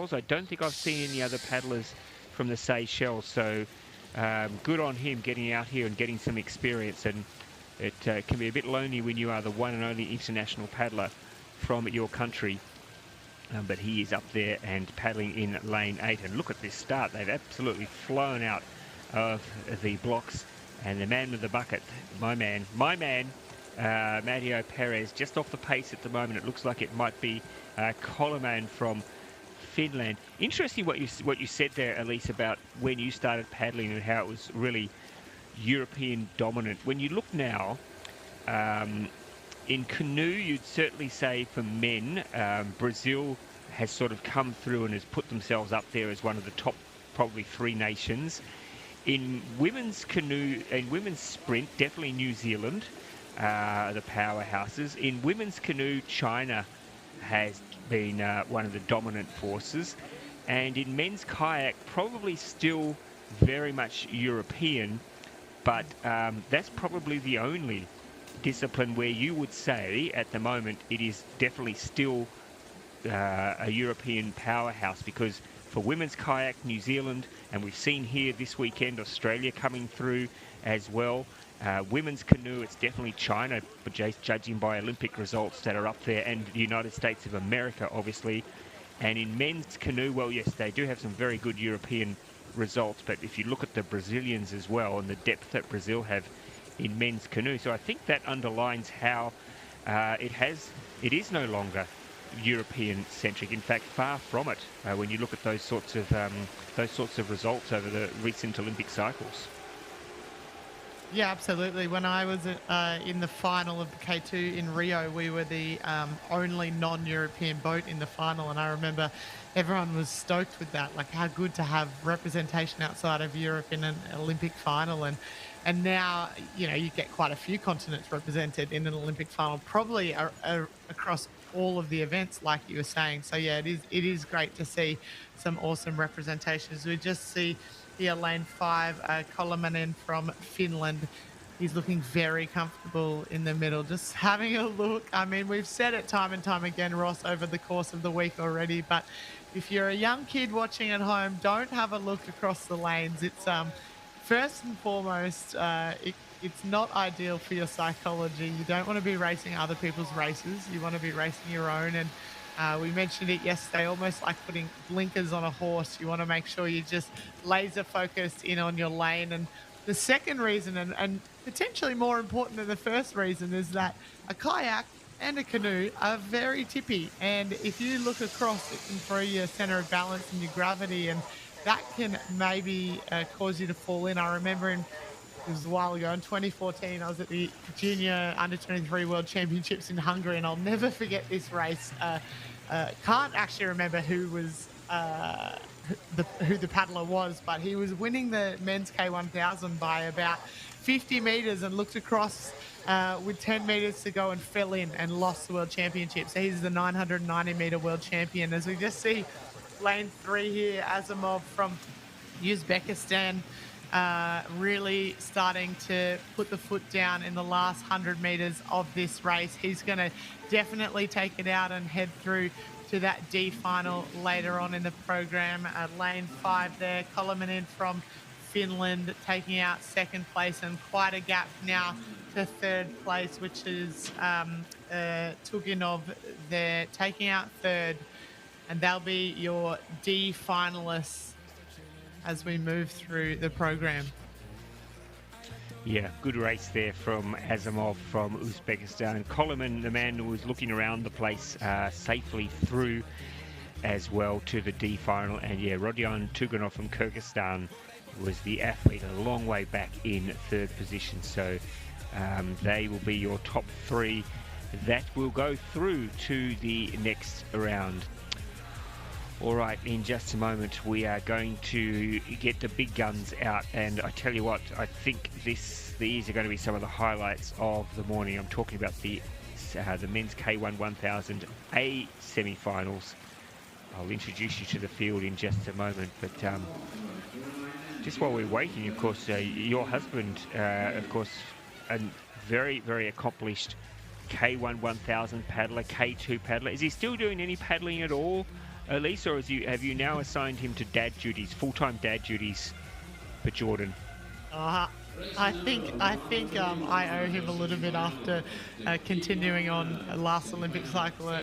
Seychelles. I don't think I've seen any other paddlers from the Seychelles, so good on him getting out here and getting some experience. And it can be a bit lonely when you are the one and only international paddler from your country. But he is up there and paddling in lane 8. And look at this start. They've absolutely flown out of the blocks. And the man with the bucket, my man, Matteo Perez, just off the pace at the moment. It looks like it might be Koloman from Finland. Interesting what you said there, Elise, about when you started paddling and how it was really European dominant. When you look now, in canoe, you'd certainly say for men, Brazil has sort of come through and has put themselves up there as one of the top probably 3 nations. In women's canoe and women's sprint, definitely New Zealand, the powerhouses. In women's canoe, China has been one of the dominant forces. And in men's kayak, probably still very much European, but that's probably the only discipline where you would say at the moment it is definitely still a European powerhouse, because for women's kayak, New Zealand, and we've seen here this weekend Australia coming through as well. Women's canoe, it's definitely China, but judging by Olympic results that are up there, and the United States of America, obviously. And in men's canoe, well, yes, they do have some very good European results, but if you look at the Brazilians as well and the depth that Brazil have in men's canoe, so I think that underlines how it is no longer European centric. In fact, far from it. When you look at those sorts of results over the recent Olympic cycles. Yeah, absolutely. When I was in the final of the K2 in Rio, we were the only non-European boat in the final, and I remember everyone was stoked with that. Like, how good to have representation outside of Europe in an Olympic final, and now you get quite a few continents represented in an Olympic final, probably across all of the events, like you were saying. So yeah, it is great to see some awesome representations. We just see here lane 5, Kolomanen from Finland. He's looking very comfortable in the middle. Just having a look. I mean, we've said it time and time again, Ross, over the course of the week already, but if you're a young kid watching at home, don't have a look across the lanes. It's first and foremost, it's not ideal for your psychology. You don't want to be racing other people's races. You want to be racing your own. And we mentioned it yesterday, almost like putting blinkers on a horse. You want to make sure you're just laser focused in on your lane. And the second reason, and potentially more important than the first reason, is that a kayak and a canoe are very tippy. And if you look across, it can throw your center of balance and your gravity, and that can maybe cause you to fall in. I remember it was a while ago, in 2014, I was at the Junior Under-23 World Championships in Hungary, and I'll never forget this race. Can't actually remember who the paddler was, but he was winning the men's K1000 by about 50 meters and looked across with 10 meters to go and fell in and lost the World Championship. So he's the 990-meter world champion. As we just see lane 3 here, Azimov from Uzbekistan, really starting to put the foot down in the last 100 meters of this race. He's going to definitely take it out and head through to that D final later on in the program. Lane 5 there, Kolomanen from Finland taking out second place, and quite a gap now to third place, which is Tuginov there taking out third, and they'll be your D finalists as we move through the program. Yeah, good race there from Azimov from Uzbekistan. Koloman, the man who was looking around the place, safely through as well to the D final. And yeah, Rodion Tuganov from Kyrgyzstan was the athlete a long way back in third position. So they will be your top 3 that will go through to the next round. All right, in just a moment, we are going to get the big guns out. And I tell you what, I think these are going to be some of the highlights of the morning. I'm talking about the men's K1 1000 A semi-finals. I'll introduce you to the field in just a moment. But just while we're waiting, of course, your husband, of course, a very, very accomplished K1 1000 paddler, K2 paddler. Is he still doing any paddling at all? Elise, or have you now assigned him to dad duties, full-time dad duties for Jordan? I think I owe him a little bit after continuing on last Olympic cycle